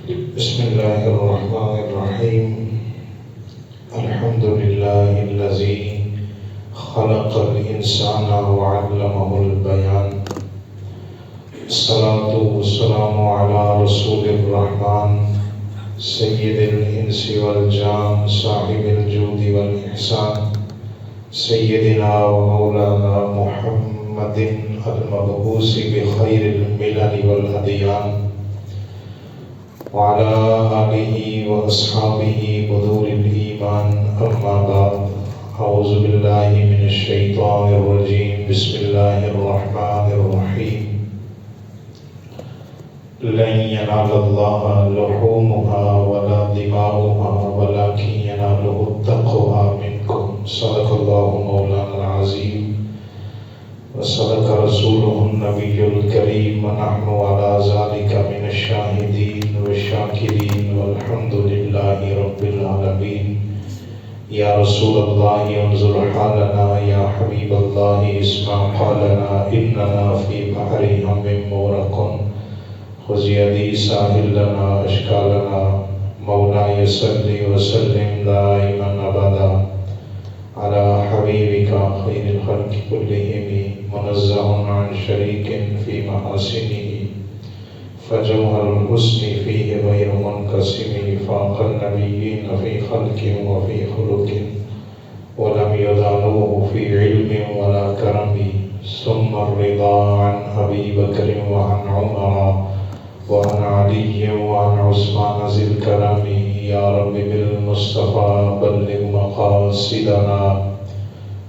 بسم الله الرحمن الرحيم. الحمد لله الذي خلق الإنسان وعلمه البيان. الصلاة والسلام على رسول الرحمن سيد الإنس والجان صاحب الجود والإحسان سيدنا ومولانا محمد المبعوث بخير الملل والأديان وعلى آله وأصحابه بذور الإيمان. أما بعد، أعوذ بالله من الشيطان الرجيم. بسم الله الرحمن الرحيم. لن ينال الله لحومها ولا دماؤها ولكن يناله التقوى منكم. صدق الله مولانا العظيم وصدق رسوله النبي الكريم، ونحن على ذلك من الشاهدين والشاكرين والحمد لله رب العالمين. يا رسول الله انظر حالنا، يا حبيب الله اسمع قالنا، إننا في بحر هم مغرق خذ يدي ساحل لنا أشكالنا. مولاي صل وسلم دائما أبدا على حبيبك خير الخلق كلهم، منزه عن شريك في محاسنه، فجوهر الحسن فيه غير منقسم، فاق النبيين في خلق وفي خلق، ولم يدانوه في علم ولا كرم. ثم الرضا عن أبي بكر وعن عمر وعن علي وعن عثمان ذي الكرم. يا رب بالمصطفى بلغ مقاصدنا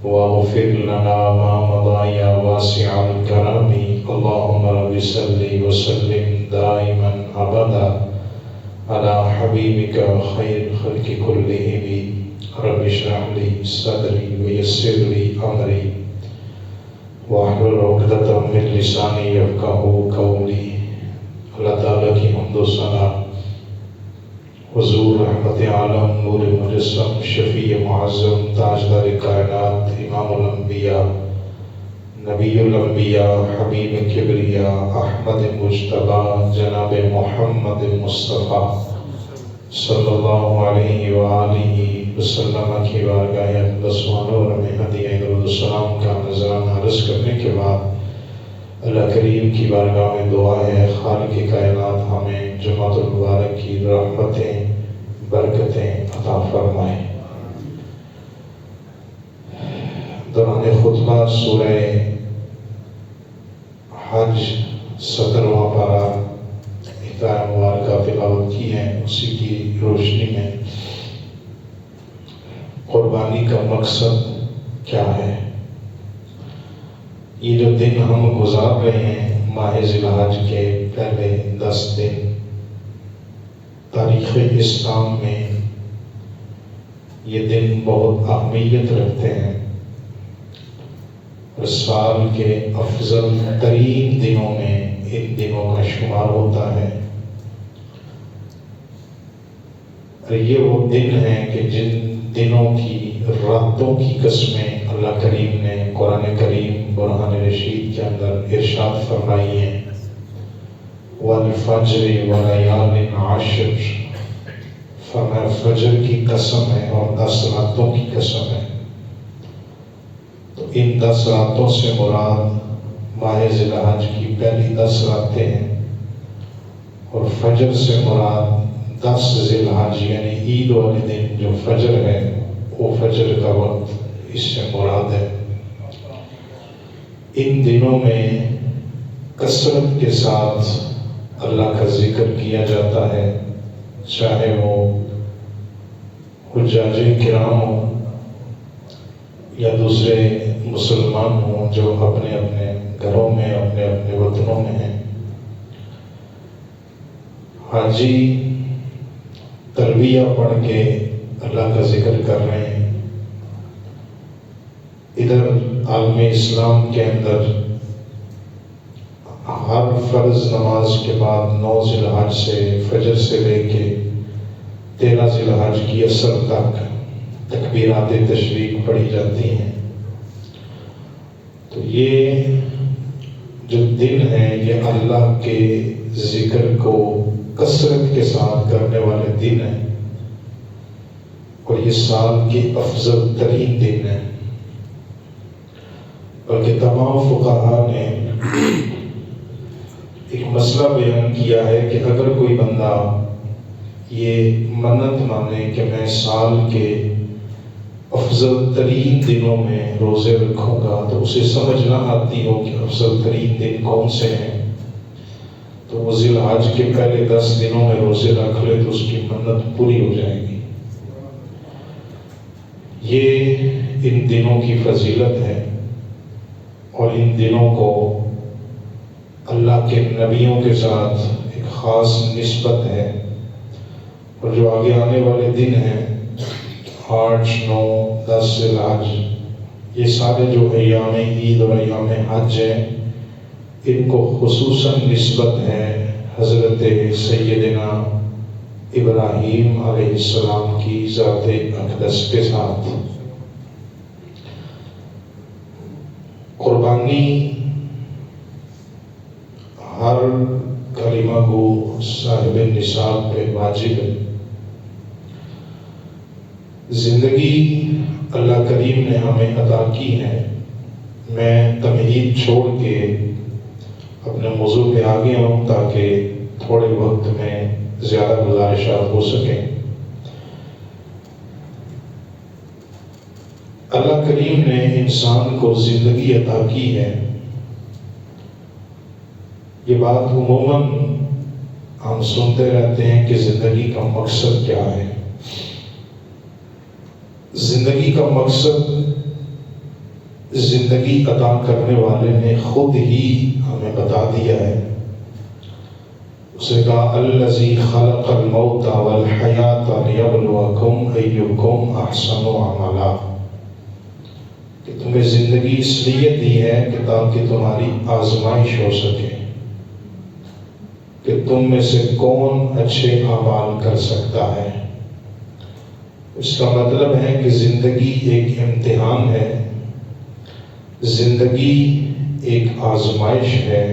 واغفر لنا ما مضى يا واسع الكرم. اللهم رب صل وسلم دائما ابدا على حبيبك خير الخلق كلهم. رب اشرح لي صدري ويسر لي امري واحلل عقدة من لساني يفقهوا قولي. اللہ تعالیٰ کی حمد و ثنا حضور رحمت عالم نور مجسم شفیع معظم تاجدار کائنات امام الانبیاء نبی الانبیاء حبیب کبریا احمد مجتبی جناب محمد مصطفیٰ صلی اللہ علیہ وآلہ وسلم کی بارگاہ اقدس و نور میں ہدیہ درود و سلام کا نذرانہ عرض کرنے کے بعد اللہ کریم کی بارگاہ میں دعا ہے خالق کائنات ہمیں جمعۃ المبارک کی رحمتیں برکتیں عطا فرمائے. دوران خطبہ سورہ حج 17واں پارہ آیت مبارکہ تلاوت کی ہے. اسی کی روشنی میں قربانی کا مقصد کیا ہے. یہ جو دن ہم گزار رہے ہیں ماہ ذی الحج کے پہلے 10 دن تاریخ اسلام میں یہ دن بہت اہمیت رکھتے ہیں اور سال کے افضل ترین دنوں میں ان دنوں کا شمار ہوتا ہے. اور یہ وہ دن ہیں کہ جن دنوں کی راتوں کی قسمیں اللہ کریم نے قرآن کریم برہان رشید کے اندر ارشاد فرمائی ہیں. وَالْفَجْرِ وَلَيَالٍ عَشْرٍ، فرمایا فجر کی قسم ہے اور 10 راتوں کی قسم ہے. تو ان 10 راتوں سے مراد ماہ ذی الحج کی پہلی 10 راتیں ہیں اور فجر سے مراد 10 ذی الحج یعنی عید والے دن جو فجر ہے وہ فجر کا وقت اس سے مراد ہے. ان دنوں میں کثرت کے ساتھ اللہ کا ذکر کیا جاتا ہے، چاہے وہ حجاج کرام ہوں یا دوسرے مسلمان ہوں جو اپنے اپنے گھروں میں اپنے اپنے وطنوں میں ہیں. حاجی تلبیہ پڑھ کے اللہ کا ذکر کر رہے ہیں. ادھر عالم اسلام کے اندر ہر فرض نماز کے بعد 9 ذی الحج سے فجر سے لے کے 13 ذی الحج کی عصر تک تکبیرات تشریق پڑھی جاتی ہیں. تو یہ جو دن ہے یہ اللہ کے ذکر کو کثرت کے ساتھ کرنے والے دن ہیں، اور یہ سال کے افضل ترین دن ہیں۔ بلکہ تمام فقہاء نے ایک مسئلہ بیان کیا ہے کہ اگر کوئی بندہ یہ منت مانے کہ میں سال کے افضل ترین دنوں میں روزے رکھوں گا، تو اسے سمجھ نہ آتی ہو کہ افضل ترین دن کون سے ہیں، تو وہ ذی الحج کے پہلے 10 دنوں میں روزے رکھ لے تو اس کی منت پوری ہو جائے گی۔ یہ ان دنوں کی فضیلت ہے، اور ان دنوں کو اللہ کے نبیوں کے ساتھ ایک خاص نسبت ہے، اور جو آگے آنے والے دن ہیں 8، 9، 10 ذی الحج، یہ سارے جو ایام عید اور ایام حج ہیں، ان کو خصوصاً نسبت ہے حضرت سیدنا ابراہیم علیہ السلام کی ذات اقدس کے ساتھ۔ قربانی ہر کلمہ گو صاحب نصاب پہ واجب ہے۔ زندگی اللہ کریم نے ہمیں عطا کی ہے۔ میں تمہید چھوڑ کے اپنے موضوع پہ آگے آؤں تاکہ تھوڑے وقت میں زیادہ گزارشات ہو سکیں۔ اللہ کریم نے انسان کو زندگی عطا کی ہے۔ یہ بات عموماً ہم سنتے رہتے ہیں کہ زندگی کا مقصد کیا ہے۔ زندگی کا مقصد زندگی عطا کرنے والے نے خود ہی ہمیں بتا دیا ہے۔ اسے کہا الذی خلق الموت والحیات لیبلوکم ایکم احسن عملا، کہ تمہیں زندگی اس لیے دی ہے کہ تاکہ تمہاری آزمائش ہو سکے کہ تم میں سے کون اچھے اعمال کر سکتا ہے۔ اس کا مطلب ہے کہ زندگی ایک امتحان ہے، زندگی ایک آزمائش ہے،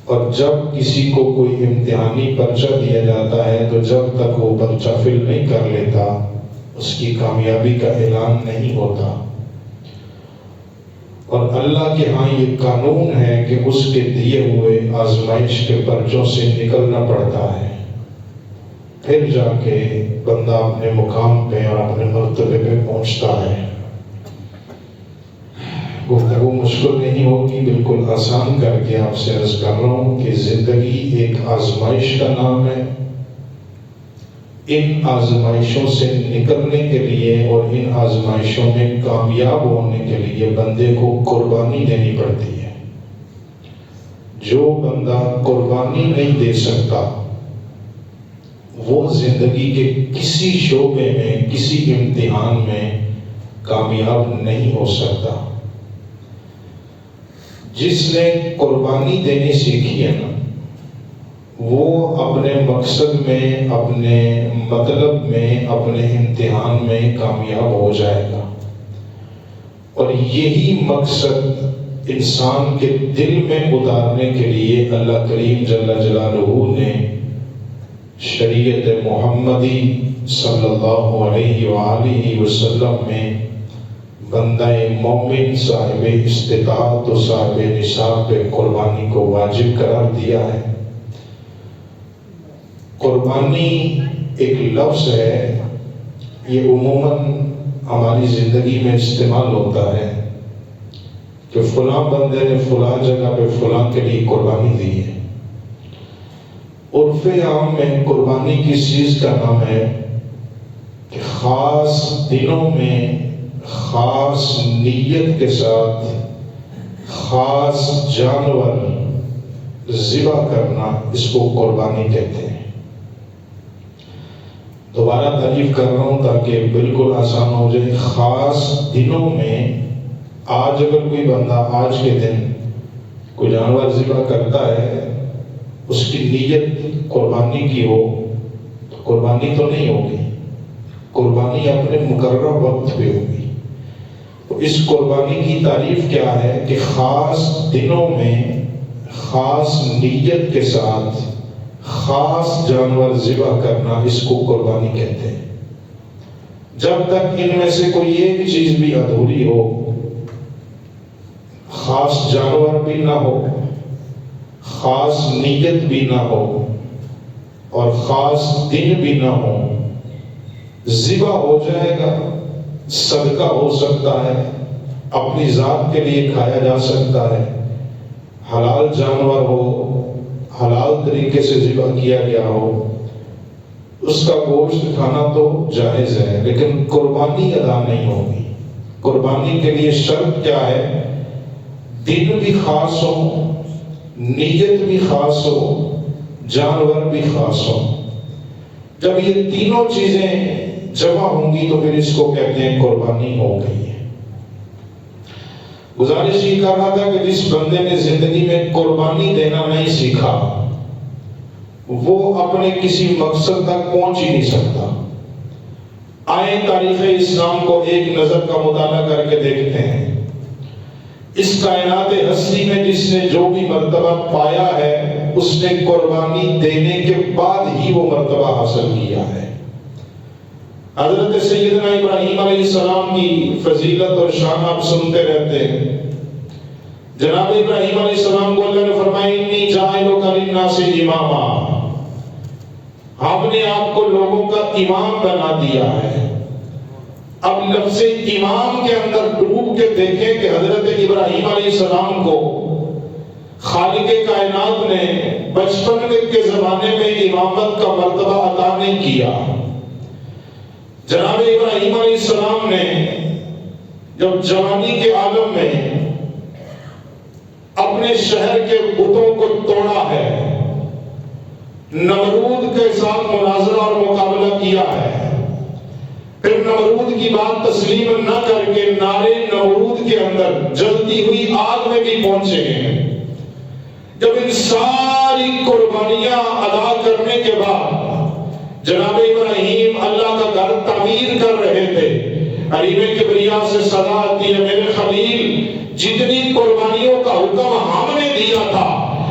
اور جب کسی کو کوئی امتحانی پرچہ دیا جاتا ہے تو جب تک وہ پرچہ فل نہیں کر لیتا اس کی کامیابی کا اعلان نہیں ہوتا۔ اور اللہ کے ہاں یہ قانون ہے کہ اس کے دیے ہوئے آزمائش کے پرچوں سے نکلنا پڑتا ہے، پھر جا کے بندہ اپنے مقام پہ اور اپنے مرتبے پہ پہنچتا ہے۔ گفتگو مشکل نہیں ہوگی، بالکل آسان کر کے آپ سے عرض کر رہا ہوں کہ زندگی ایک آزمائش کا نام ہے۔ ان آزمائشوں سے نکلنے کے لیے اور ان آزمائشوں میں کامیاب ہونے کے لیے بندے کو قربانی دینی پڑتی ہے۔ جو بندہ قربانی نہیں دے سکتا وہ زندگی کے کسی شعبے میں، کسی امتحان میں کامیاب نہیں ہو سکتا۔ جس نے قربانی دینی سیکھی ہے نا، وہ اپنے مقصد میں، اپنے مطلب میں، اپنے امتحان میں کامیاب ہو جائے گا۔ اور یہی مقصد انسان کے دل میں اتارنے کے لیے اللہ کریم جل جلالہ نے شریعت محمدی صلی اللہ علیہ وآلہ وسلم میں بندہ مومن صاحب استطاعت و صاحب نصاب پہ قربانی کو واجب قرار دیا ہے۔ قربانی ایک لفظ ہے، یہ عموماً ہماری زندگی میں استعمال ہوتا ہے کہ فلاں بندے نے فلاں جگہ پہ فلاں کے لیے قربانی دی ہے۔ عرف عام میں قربانی کس چیز کا نام ہے کہ خاص دنوں میں خاص نیت کے ساتھ خاص جانور ذبح کرنا، اس کو قربانی کہتے ہیں۔ دوبارہ تعریف کر رہا ہوں تاکہ بالکل آسان ہو جائے۔ خاص دنوں میں، آج اگر کوئی بندہ آج کے دن کوئی جانور ذبح کرتا ہے، اس کی نیت قربانی کی ہو تو قربانی تو نہیں ہوگی، قربانی اپنے مقررہ وقت پہ ہوگی۔ تو اس قربانی کی تعریف کیا ہے کہ خاص دنوں میں خاص نیت کے ساتھ خاص جانور ذبح کرنا، اس کو قربانی کہتے ہیں۔ جب تک ان میں سے کوئی ایک چیز بھی ادھوری ہو، خاص جانور بھی نہ ہو، خاص نیت بھی نہ ہو اور خاص دن بھی نہ ہو، ذبح ہو جائے گا، صدقہ ہو سکتا ہے، اپنی ذات کے لیے کھایا جا سکتا ہے، حلال جانور ہو، حلال طریقے سے ذبح کیا گیا ہو، اس کا گوشت کھانا تو جائز ہے، لیکن قربانی ادا نہیں ہوگی۔ قربانی کے لیے شرط کیا ہے؟ دن بھی خاص ہو، نیت بھی خاص ہو، جانور بھی خاص ہو۔ جب یہ تینوں چیزیں جمع ہوں گی تو پھر اس کو کہتے ہیں قربانی ہو گئی ہے۔ گزارش یہ کر رہا تھا کہ جس بندے نے زندگی میں قربانی دینا نہیں سیکھا، وہ اپنے کسی مقصد تک پہنچ ہی نہیں سکتا۔ آئیں تاریخ اسلام کو ایک نظر کا مطالعہ کر کے دیکھتے ہیں۔ اس کائنات ہستی میں جس نے جو بھی مرتبہ پایا ہے، اس نے قربانی دینے کے بعد ہی وہ مرتبہ حاصل کیا ہے۔ حضرت سیدنا ابراہیم علیہ السلام کی فضیلت اور شان آپ سنتے رہتے ہیں۔ جناب ابراہیم علیہ السلام کو اللہ نے فرمایا انی جاعلک للناس اماما، ہم نے آپ کو لوگوں کا امام بنا دیا ہے۔ اب لفظ امام کے اندر ڈوب کے دیکھیں کہ حضرت ابراہیم علیہ السلام کو خالق کائنات نے بچپن کے زمانے میں امامت کا مرتبہ عطا نہیں کیا۔ جناب ابراہیم علیہ السلام نے جب جوانی کے عالم میں اپنے شہر کے بتوں کو توڑا ہے، نمرود کے ساتھ مناظرہ اور مقابلہ کیا ہے، پھر نمرود کی بات تسلیم نہ کر کے نارے نمرود کے اندر جلتی ہوئی آگ میں بھی پہنچے ہیں۔ جب ان ساری قربانیاں ادا کرنے کے بعد جناب ابراہیم اللہ کا گھر تعمیر کر رہے تھے، حریم کبریا سے صدا آتی ہے میرے خلیل، جتنی قربانیوں کا حکم ہم نے دیا تھا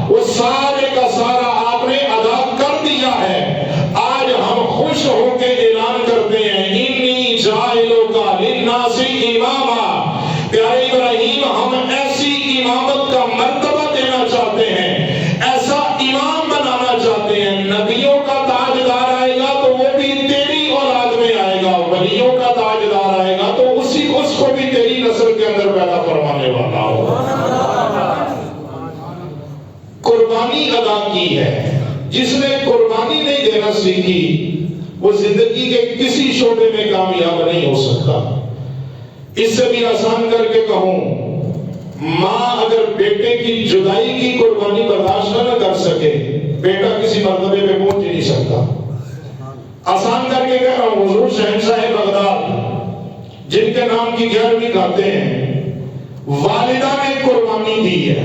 وہ سارے کا سارا آپ نے ادا کر دیا ہے۔ آج ہم خوش ہو کے اعلان کرتے ہیں انی جاعلک للناس اماما۔ پیارے ابراہیم، ہم ایسی امامت کا مرتبہ دینا چاہتے ہیں، ایسا امام بنانا چاہتے ہیں۔ نبیوں کا تاجدار آئے گا تو وہ بھی تیری اولاد میں آئے گا، ولیوں کا تاجدار آئے گا تو اس کو بھی تیری نسل کے اندر پیدا فرمانے والا ہو۔ قربانی ادا کی ہے۔ جس نے قربانی نہیں دینا سیکھی وہ زندگی کے کسی شعبے میں کامیاب نہیں ہو سکتا۔ اس سے بھی آسان کر کے کہوں، ماں اگر بیٹے کی جدائی کی قربانی برداشت نہ کر سکے، بیٹا کسی مرتبے پہ پہنچ ہی نہیں سکتا۔ آسان کر کے کہہ رہا ہوں، حضور شہنشاہ بغداد جن کے نام کی 11ویں گاتے ہیں، والدہ نے قربانی دی ہے،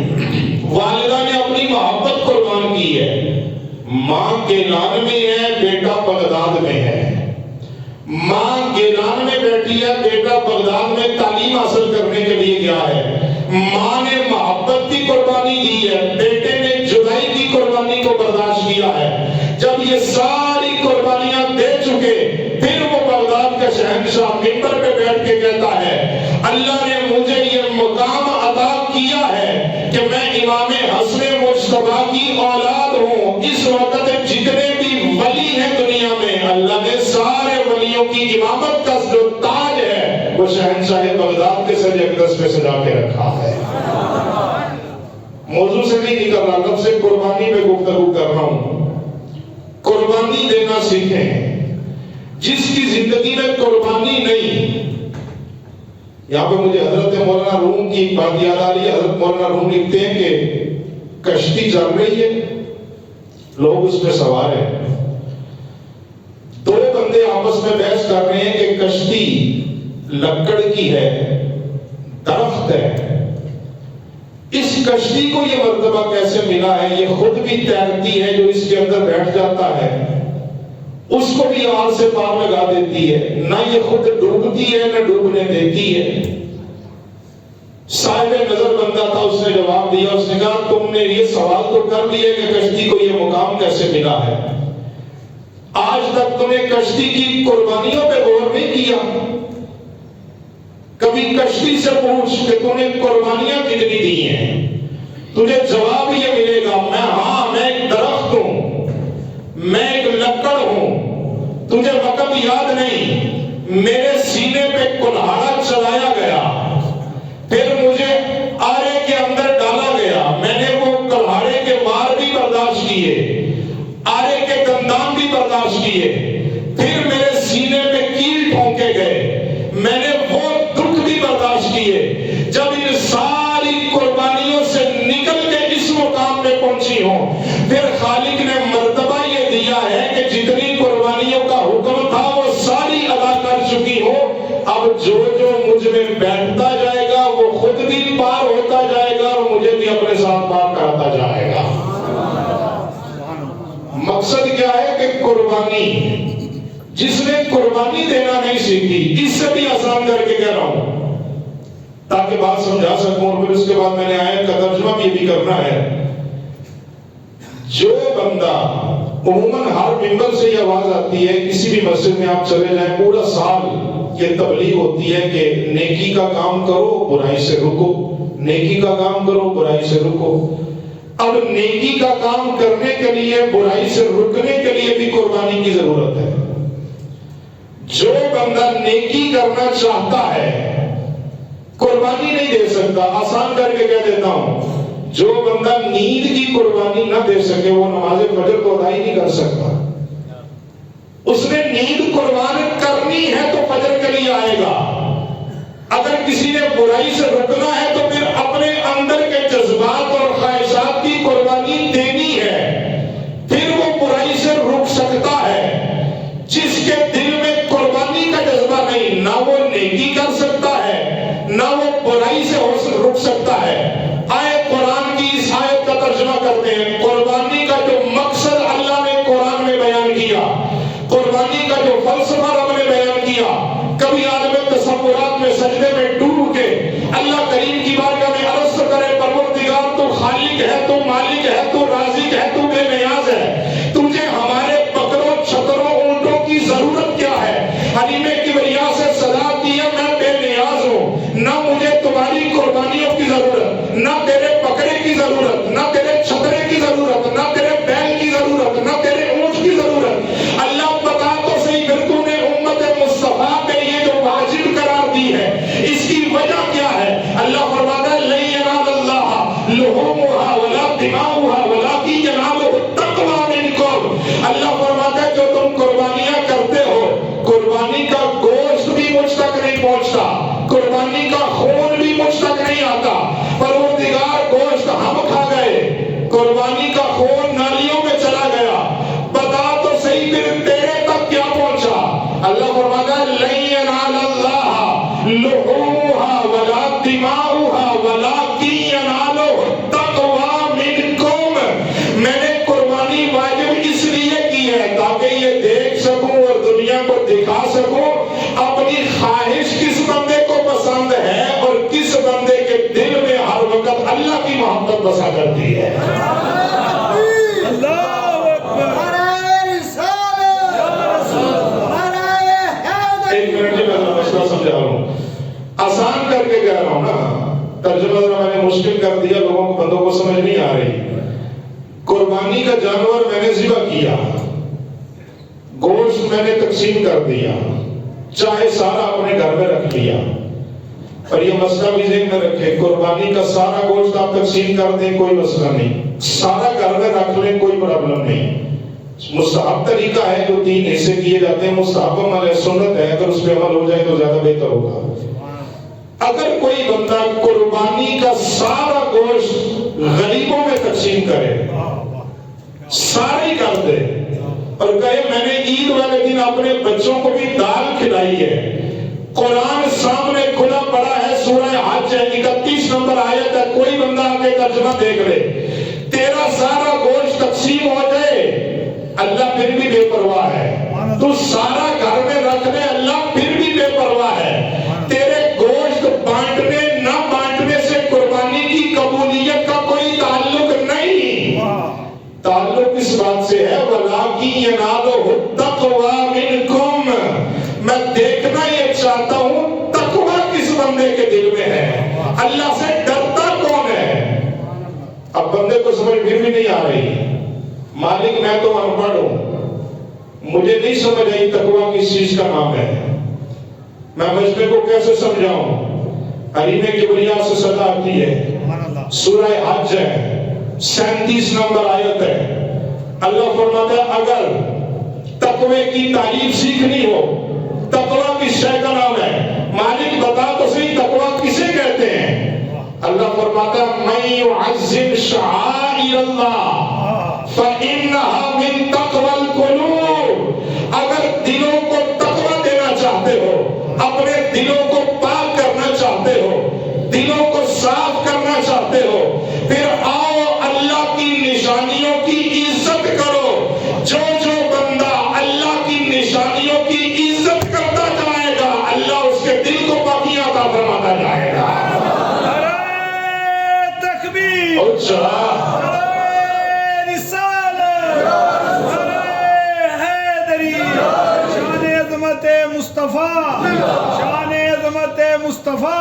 والدہ نے اپنی محبت قربان کی ہے۔ ماں گیلان میں ہے، بیٹا بغداد میں ہے۔ ماں گیلان میں بیٹھی ہے، بیٹا بغداد میں تعلیم حاصل کرنے کے لیے گیا ہے۔ ماں نے محبت کی قربانی دی ہے، بیٹے نے جدائی کی قربانی کو برداشت کیا ہے۔ جب یہ ساری قربانیاں دے چکے، پھر وہ بغداد کا شہنشاہ منبر پہ بیٹھ کے کہتا ہے اللہ نے مجھے یہ مقام عطا کیا ہے کہ میں امام حسن مجتبیٰ کی اولاد ہوں۔ اس وقت جتنے بھی ولی ہیں دنیا میں، اللہ نے سارے ولیوں کی امامت کا جو تاج ہے وہ شہنشاہ بغداد کے سر اقدس پہ سجا کے رکھا ہے۔ موضوع سے نہیں نکل رہا، لفظ قربانی پہ گفتگو کر رہا ہوں۔ قربانی دینا سیکھیں۔ جس کی زندگی میں قربانی نہیں، یہاں پہ مجھے حضرت مولانا روم کی بات یاد آ رہی ہے۔ حضرت مولانا روم لکھتے ہیں کہ کشتی چل رہی ہے، لوگ اس پہ سوار ہیں، دو بندے آپس میں بحث کر رہے ہیں کہ کشتی لکڑ کی ہے، درخت ہے، اس کشتی کو یہ مرتبہ کیسے ملا ہے؟ یہ خود بھی تیرتی ہے، جو اس کے اندر بیٹھ جاتا ہے اس کو بھی آر سے پار لگا دیتی ہے، نہ یہ خود ڈوبتی ہے نہ ڈوبنے دیتی ہے۔ صاحب نظر بندہ تھا، اس نے جواب دیا، اس نے کہا تم نے یہ سوال تو کر لیا کہ کشتی کو یہ مقام کیسے ملا ہے، آج تک تم نے کشتی کی قربانیوں پہ غور نہیں کیا؟ کبھی کشتی سے پوچھ کہ تم نے قربانیاں کتنی دی ہیں، تجھے جواب یہ ملے گا، میں ایک درخت ہوں، میں ایک لکڑ ہوں، تجھے وقت یاد نہیں، میرے سینے پہ کلہاڑا چلایا گیا، پھر مجھے آرے کے اندر ڈالا گیا، میں نے وہ کلہاڑے کے وار بھی برداشت کیے، آرے کے دندان بھی برداشت کیے، پھر میرے سینے پہ کیل ٹھونکے گئے، میں نے وہ دکھ بھی برداشت کیے، جب ان ساری قربانیوں سے نکل کے اس مقام پہ پہنچی ہوں، پھر خالق نے مرتبہ یہ دیا ہے کہ جتنی قربانیوں کا حکم تھا وہ ساری ادا کر چکی ہو، اب جو جو مجھ میں بیٹھتا جائے گا وہ خود بھی پار ہوتا جائے گا اور مجھے بھی اپنے ساتھ پار کرتا جائے گا۔ مقصد کیا ہے کہ قربانی، جس نے قربانی دینا نہیں سیکھی، اس سے بھی آسان کر کے کہہ رہا ہوں تاکہ بات سمجھا سکوں، اور پھر اس کے بعد میں نے آیت کا ترجمہ بھی یہ بھی کرنا ہے۔ جو بندہ عموماً ہر ممبر سے یہ آواز آتی ہے، کسی بھی مسجد میں آپ چلے جائیں، پورا سال یہ تبلیغ ہوتی ہے کہ نیکی کا کام کرو، برائی سے رکو، نیکی کا کام کرو، برائی سے رکو۔ اب نیکی کا کام کرنے کے لیے، برائی سے رکنے کے لیے بھی قربانی کی ضرورت ہے۔ جو بندہ نیکی کرنا چاہتا ہے قربانی نہیں دے سکتا، آسان کر کے کہہ دیتا ہوں، جو بندہ نیند کی قربانی نہ دے سکے وہ نماز فجر کو ادا ہی نہیں کر سکتا۔ اس نے نیند قربان کرنی ہے تو فجر کے لیے آئے گا، اگر کسی نے برائی سے رکنا ہے تو پھر اپنے اندر کے جذبات اور خواہشات کی قربانی دینی ہے، پھر وہ برائی سے رک سکتا ہے۔ جس کے دل میں قربانی کا جذبہ نہیں، نہ وہ نیکی کر سکتا ہے، نہ وہ برائی سے رک سکتا ہے۔ آئے قرآن کی اس آیت کا ترجمہ کرتے ہیں۔ قربانی کا جو مقصد اللہ نے قرآن میں بیان کیا، قربانی کا جو فلسفہ رب نے بیان کیا، کبھی عالم تصورات میں سجدے میں ڈوب کے اللہ کریم کی بارگاہ میں عرض کرے، پروردگار تو خالق ہے، تو مالک ہے، تو رازق ہے، تو بے نیاز ہے، تجھے ہمارے بکروں چھتروں اونٹوں کی ضرورت کیا ہے؟ حلیم کبریا سے صدا کیا، میں بے نیاز ہوں، نہ مجھے تمہاری قربانیوں کی ضرورت، نہ تیرے بکرے کی ضرورت، نہ تیرے چھترے کی ضرورت، نہ تیرے بیل کی ضرورت، نہ تیرے اونٹ کی ضرورت۔ اللہ بتا تو صحیح، پھر تو نے امت مصطفیٰ پہ یہ جو واجب قرار دی ہے اس کی وجہ کیا ہے؟ اللہ فرماتا ہے لن ینال اللہ لحومها ولا دماؤها ولکن ینالہ التقوی منکم۔ اللہ فرماتا ہے جو تم قربانیاں کرتے ہو، قربانی کا گوشت بھی مجھ تک نہیں پہنچتا، قربانی کا خون بھی مجھ تک نہیں آتا، پروردگار گوشت ہم کھا گئے، قربانی کا خون نالیوں میں چلا گیا، بتا تو صحیح پھر تیرے تک کیا پہنچا؟ اللہ فرماتا ہے لن ینال اللہ لحومها ولا دماؤها ولکن ینالہ التقوی منکم۔ میں نے قربانی واجب اس لیے کی ہے تاکہ یہ دیکھ سکوں اور دنیا کو دکھا سکوں اپنی خواہش کس بندے کو پسند ہے اور کس بندے کے دل میں ہر وقت اللہ کی محبت بسا کرتی ہے۔ ایک منٹ میں مسئلہ سمجھا رہا ہوں، آسان کر کے کہہ رہا ہوں نا، ترجمہ میں نے مشکل کر دیا، لوگوں کو بندوں کو سمجھ نہیں آ رہی۔ قربانی کا جانور میں نے ذبح کیا، گوشت میں نے تقسیم کر دیا، چاہے سارا اپنے گھر میں رکھ لیا، اور یہ مسئلہ بھی ذہن میں رکھے، قربانی کا سارا گوشت آپ تقسیم کر دیں کوئی مسئلہ نہیں، سارا گھر میں رکھ لیں کوئی پرابلم نہیں۔ مستحب طریقہ ہے جو 3 حصے کیے جاتے ہیں، مستحب عمل سنت ہے، اگر اس پہ عمل ہو جائے تو زیادہ بہتر ہوگا۔ اگر کوئی بندہ قربانی کا سارا گوشت غریبوں میں تقسیم کرے، سارا ہی کر دے، اور کہے میں نے عید والے دن اپنے بچوں کو بھی دال کھلائی ہے، قرآن سامنے کھلا پڑا ہے، سورہ حج ہے، 31 نمبر آیت ہے، کوئی بندہ آ کے ترجمہ دیکھ لے، تیرا سارا گوشت تقسیم ہو جائے، اللہ پھر بھی بے پرواہ ہے، تو سارا گھر میں رکھ دے، اللہ پھر بھی بے پرواہ ہے، تیرے گوشت بانٹنے نہ بانٹنے سے يناله التقوى منكم، میں دیکھنا یہ چاہتا ہوں تقوی کس بندے کے دل میں ہے، اللہ سے ڈرتا کون ہے۔ اب بندے کو سمجھ پھر بھی نہیں آ رہی، مالک میں تو ان پڑھ ہوں، مجھے نہیں سمجھ آئی تقوی کس چیز کا نام ہے، میں مجمع کو کیسے سمجھاؤں۔ حریم کبریا سے صدا آتی ہے، سورہ حج ہے، 37 نمبر آیت ہے۔ اللہ فرماتا ہے اگر تقوی کی تعریف سیکھنی ہو، تقوی کس شے کا نام ہے، مالک بتا تو صحیح تقوی کسے کہتے ہیں۔ اللہ فرماتا ہے من يعظم شعائر اللہ فإنها من تقوی القلوب، اگر دلوں کو تقوی دینا چاہتے ہو، اپنے دلوں کو پاک کرنا چاہتے ہو، دلوں کو صاف کرنا چاہتے ہو، پھر آؤ اللہ کی نشانیوں کی عزت کرو۔ جو جو بندہ اللہ کی نشانیوں کی عزت کرتا جائے گا، اللہ اس کے دل کو پاکیاں عطا فرماتا جائے گا۔ نعرہ تکبیر، اچھا نعرہ رسالت، نعرہ حیدری، شان عظمت مصطفیٰ، شان عظمت مصطفیٰ۔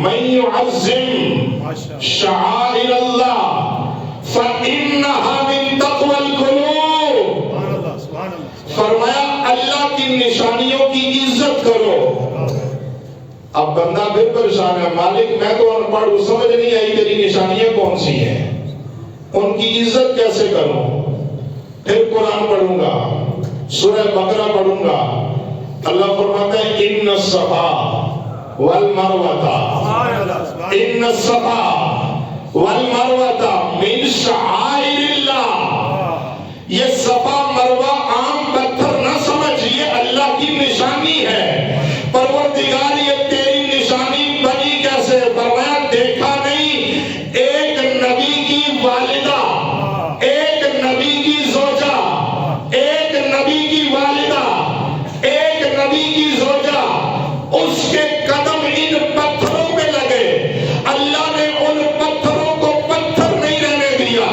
من يعظم شعائر اللہ فإنها من تقوی القلوب، سبحان اللہ، سبحان اللہ۔ فرمایا اللہ کی نشانیوں کی عزت کرو۔ اب بندہ پھر پریشان ہے، مالک میں تو ان پڑھ ہوں، سمجھ نہیں آئی تیری نشانیاں کون سی ہیں، ان کی عزت کیسے کروں۔ پھر قرآن پڑھوں گا، سورہ بقرہ پڑھوں گا، اللہ فرماتا ہے ان الصفا والمروہ، ان الصفا والمروہ من شعائر اللہ، یہ صفا مروہ عام پتھر نہ سمجھ، یہ اللہ کی نشانی ہے۔ پروردگار یہ تیری نشانی بنی کیسے، فرمایا دیکھا نہیں، ایک نبی کی والدہ، ایک نبی کی زوجہ، ایک نبی کی والدہ، ایک نبی کی زوجہ، اس کے قدم ان پتھروں پہ لگے، اللہ نے ان پتھروں کو پتھر نہیں رہنے دیا،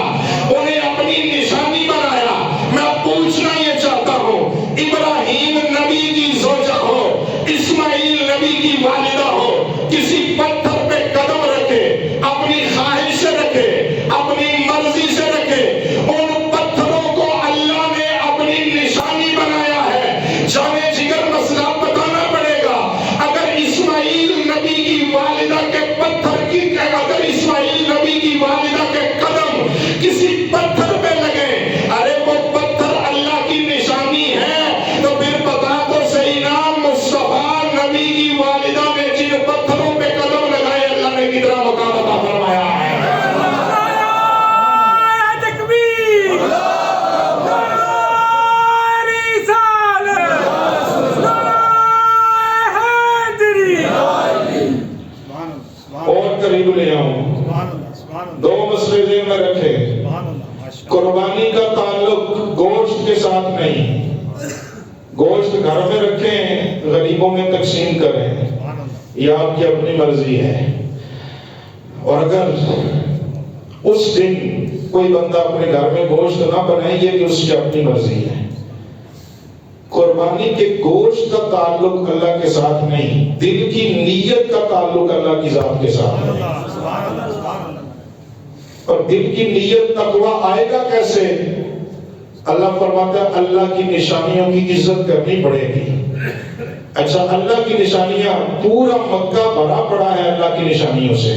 انہیں اپنی نشانی بنایا۔ میں پوچھنا یہ چاہتا ہوں، ابراہیم نبی کی زوجہ ہو، اسماعیل نبی کی والدہ ہو، کسی پتھر پہ قدم رکھے، اپنی خواہش سے رکھے، اپنی مرضی سے رکھے، ان پتھروں کو اللہ نے اپنی نشانی بنایا ہے۔ جانے جگر مسئلہ بتانا پڑے گا، اگر اسماعیل نبی کی والدہ کے پتھر کی، اگر اسماعیل نبی کی والدہ کے قدم کسی پتھر پہ لگے، ارے وہ پتھر اللہ کی نشانی ہے، تو پھر بتا تو صحیح نام مصطفیٰ نبی کی والدہ نے جن پتھروں پہ قدم لگائے، اللہ نے کتنا مقام عطا فرمایا ہے۔ نعرہ تکبیر، نعرہ رسالت، نعرہ حیدری۔ سبحان اللہ، سبحان اور قریب لے آؤں، اللہ، سبحان اللہ، دو مسئلے ذہن میں رکھے۔ سبحان اللہ، ماشاء اللہ۔ قربانی کا تعلق گوشت کے ساتھ نہیں، گوشت گھر میں رکھیں، غریبوں میں تقسیم کریں، سبحان اللہ، یہ آپ کی اپنی مرضی ہے۔ اور اگر اس دن کوئی بندہ اپنے گھر میں گوشت نہ بنائے، یہ بھی اس کی اپنی مرضی ہے۔ قربانی کے گوشت کا تعلق اللہ کے ساتھ نہیں، دل کی نیت کا تعلق اللہ کی ذات کے ساتھ ہے۔ سبحان اللہ، سبحان اللہ۔ اور دل کی نیت تقویٰ آئے گا کیسے؟ اللہ فرماتا ہے اللہ کی نشانیوں کی عزت کرنی پڑے گی۔ اچھا، اللہ کی نشانیاں، پورا مکہ بھرا پڑا ہے اللہ کی نشانیوں سے۔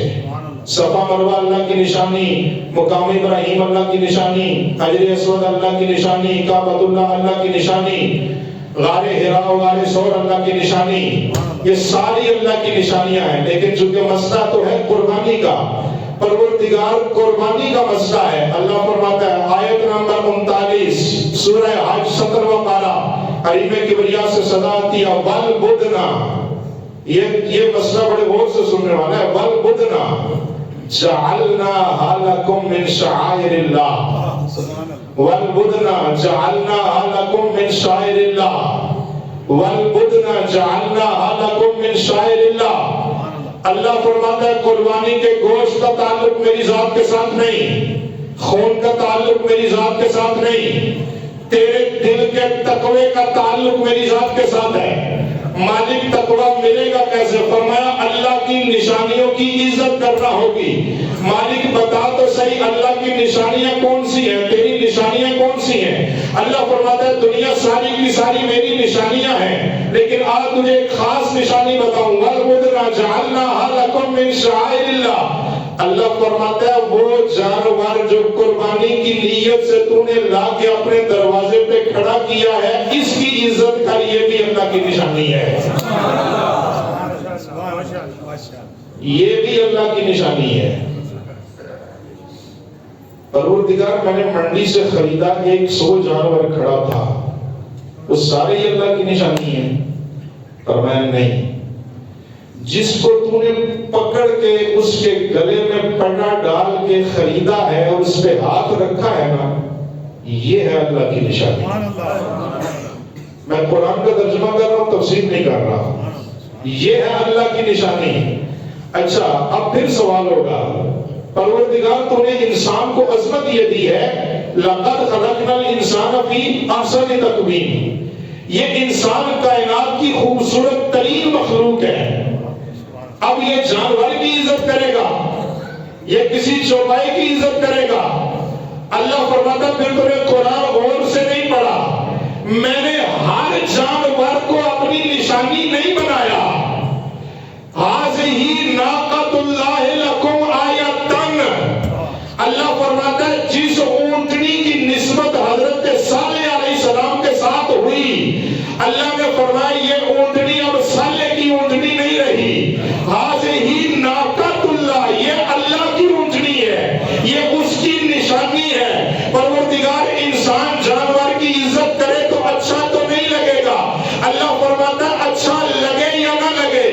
صفا مروہ اللہ کی نشانی، مقام ابراہیم اللہ کی نشانی، حجر اسود اللہ کی نشانی، کعبۃ اللہ اللہ کی نشانی، غار حراء و غار ثور اللہ کی نشانی، یہ ساری اللہ کی نشانیاں ہیں۔ لیکن چونکہ مسئلہ تو ہے قربانی کا، پروردگار قربانی کا مسئلہ ہے۔ اللہ فرماتا ہے آیت نمبر 39 سورہ حج 17واں پارہ، حریم کبریا سے صدا آتی ہے والبدنا، یہ مسئلہ بڑے غور سے سننے والا ہے۔ والبدنا جعلناها لكم من شعائر اللہ، والبدنا جعلناها لكم من شعائر اللہ، والبدنا جعلناها لكم من شعائر اللہ۔ اللہ فرماتا ہے قربانی کے گوشت کا تعلق میری ذات کے ساتھ نہیں، خون کا تعلق میری ذات کے ساتھ نہیں، تیرے دل کے تقوی کا تعلق میری ذات کے ساتھ ہے۔ مالک تقوی ملے گا کیسے؟ فرمایا اللہ کی نشانیوں کی عزت کرنا ہوگی۔ مالک بتا تو صحیح اللہ کی نشانیاں کون سی ہیں، تیری نشانیاں کون سی ہیں؟ اللہ فرماتا ہے دنیا ساری کی ساری میری نشانیاں ہیں، لیکن آج تجھے ایک خاص نشانی بتاؤں گا۔ وَالْبُدْنَ جَعَلْنَاهَا لَكُم مِّن شَعَائِرِ اللَّهِ۔ اللہ فرماتا ہے وہ جانور جو قربانی کی نیت سے تو نے لا کے اپنے دروازے پہ کھڑا کیا ہے، اس کی عزت کر، یہ بھی اللہ کی نشانی ہے۔ یہ بھی اللہ کی نشانی ہے۔ پروردگار میں نے منڈی سے خریدا 100 جانور کھڑا تھا، وہ سارے ہی اللہ کی نشانی ہے؟ فرمایا نہیں، جس کو تو نے پکڑ کے اس کے گلے میں پٹا ڈال کے خریدا ہے اور اس پہ ہاتھ رکھا ہے نا، یہ ہے اللہ کی نشانی۔ میں قرآن کا ترجمہ کر رہا ہوں، تفسیر نہیں کر رہا۔ یہ ہے اللہ کی نشانی۔ اچھا اب پھر سوال ہوگا، پروردگار تو نے انسان کو عظمت یہ دی ہے، لَقَدْ خَلَقْنَا الْإِنسَانَ فِي أَحْسَنِ تَقْوِيمٍ، یہ انسان کائنات کی خوبصورت ترین مخلوق ہے۔ اب یہ جانور کی عزت کرے گا، یہ کسی چوپائی کی عزت کرے گا؟ اللہ فرماتا پھر تو نے قرآن غور سے نہیں پڑھا، میں نے ہر جانور کو اپنی نشانی نہیں بنایا۔ هَذِهِ نَاقَةُ اللَّهِ لَكُمْ آیَةً، اللہ فرماتا ہے جس اونٹنی کی نسبت حضرت صالح علیہ السلام کے ساتھ ہوئی، اللہ نے فرمایا یہ اونٹنی اب صالح کی اونٹنی نہیں رہی، هَذِهِ نَاقَةُ اللَّهِ، یہ اللہ کی اونٹنی ہے، یہ اس کی نشانی ہے۔ پروردگار انسان جانور کی عزت کرے تو اچھا تو نہیں لگے گا، اللہ فرماتا ہے اچھا لگے یا نہ لگے،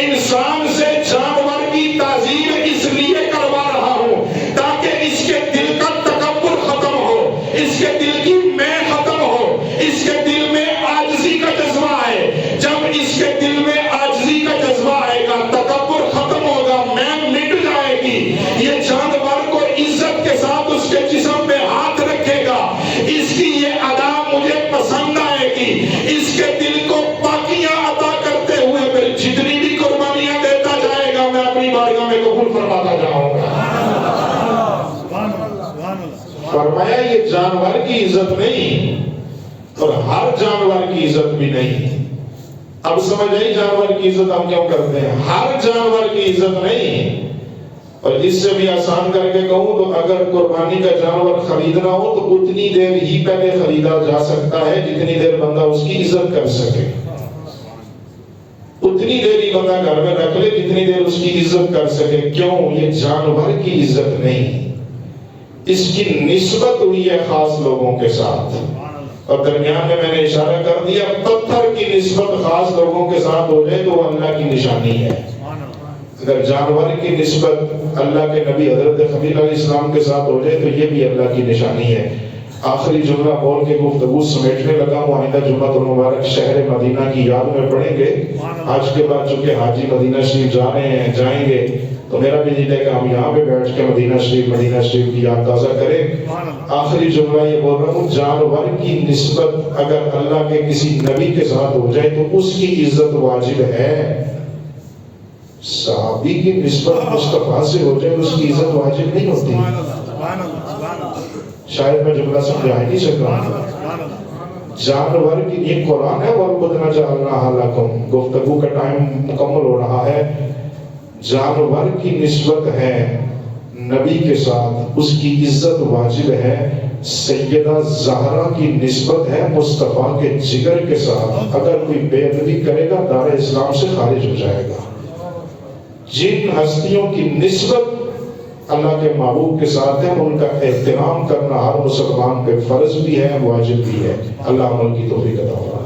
انسان سے جانور کی تعظیم اس لیے کروا رہا ہوں تاکہ اس کے دل کا تکبر ختم ہو، اس کے دل کی میں ختم ہو، اس کے دل میں عاجزی کا جذبہ آئے۔ جب اس کے دل میں عاجزی کا جذبہ آئے گا، تکبر ختم ہوگا، میں مٹ جائے گی، یہ جانور کو عزت کے ساتھ اس کے جسم پہ ہاتھ رکھے گا، اس کی یہ ادا مجھے پسند آئے گی، اس کے دل کو پاکیاں عطا کرتے ہوئے پھر جتنی بھی قربانیاں دیتا جائے گا میں اپنی بارگاہ میں قبول فرماتا جاؤں گا۔ فرمایا یہ جانور کی عزت نہیں اور ہر جانور کی عزت بھی نہیں۔ اب سمجھ آئی جانور کی عزت ہم کیوں کرتے ہیں؟ ہر جانور کی عزت نہیں۔ اور اس سے بھی آسان کر کے کہوں تو اگر قربانی کا جانور خریدنا ہو تو اتنی دیر ہی پہلے خریدا جا سکتا ہے جتنی دیر بندہ اس کی عزت کر سکے، اتنی دیر ہی بندہ گھر میں رکھ لے جتنی دیر اس کی عزت کر سکے۔ کیوں؟ یہ جانور کی عزت نہیں، اس کی نسبت ہوئی ہے خاص لوگوں کے ساتھ۔ اور درمیان میں نے اشارہ کر دیا، پتھر کی نسبت خاص لوگوں کے ساتھ ہو جائے تو وہ اللہ کی نشانی ہے۔ اگر جانور کی نسبت اللہ کے نبی حضرت خلیل علیہ السلام کے ساتھ ہو جائے تو یہ بھی اللہ کی نشانی ہے۔ آخری جملہ بول کے گفتگو سمیٹنے لگا ہوں، آئندہ جمعہ المبارک شہر مدینہ کی یاد میں پڑھیں گے۔ آج کے بعد چونکہ حاجی مدینہ شریف جا رہے ہیں، جائیں گے، تو میرا بھی دل ہے کہ ہم یہاں پہ بیٹھ کے مدینہ شریف کی یاد تازہ کریں۔ آخری جملہ یہ بول رہا ہوں، جانور کی نسبت اگر اللہ کے کسی نبی کے ساتھ ہو جائے تو اس کی عزت واجب ہے۔ صحابی کی نسبت مصطفیٰ سے ہو جائے اس کی عزت واجب نہیں ہوتی۔ شاید میں جملہ سمجھا ہی نہیں سکتا۔ جانور کی یہ قرآن ہے، وَالْبُدْنَ جَعَلْنَاهَا لَكُمْ، گفتگو کا ٹائم مکمل ہو رہا ہے۔ جانور کی نسبت ہے نبی کے ساتھ، اس کی عزت واجب ہے۔ سیدہ زہرا کی نسبت ہے مصطفیٰ کے جگر کے ساتھ، اگر کوئی بے ادبی کرے گا دار اسلام سے خارج ہو جائے گا۔ جن ہستیوں کی نسبت اللہ کے محبوب کے ساتھ ہے ان کا احترام کرنا ہر مسلمان پہ فرض بھی ہے، واجب بھی ہے۔ اللہ عمل کی توفیق عطا فرمائے۔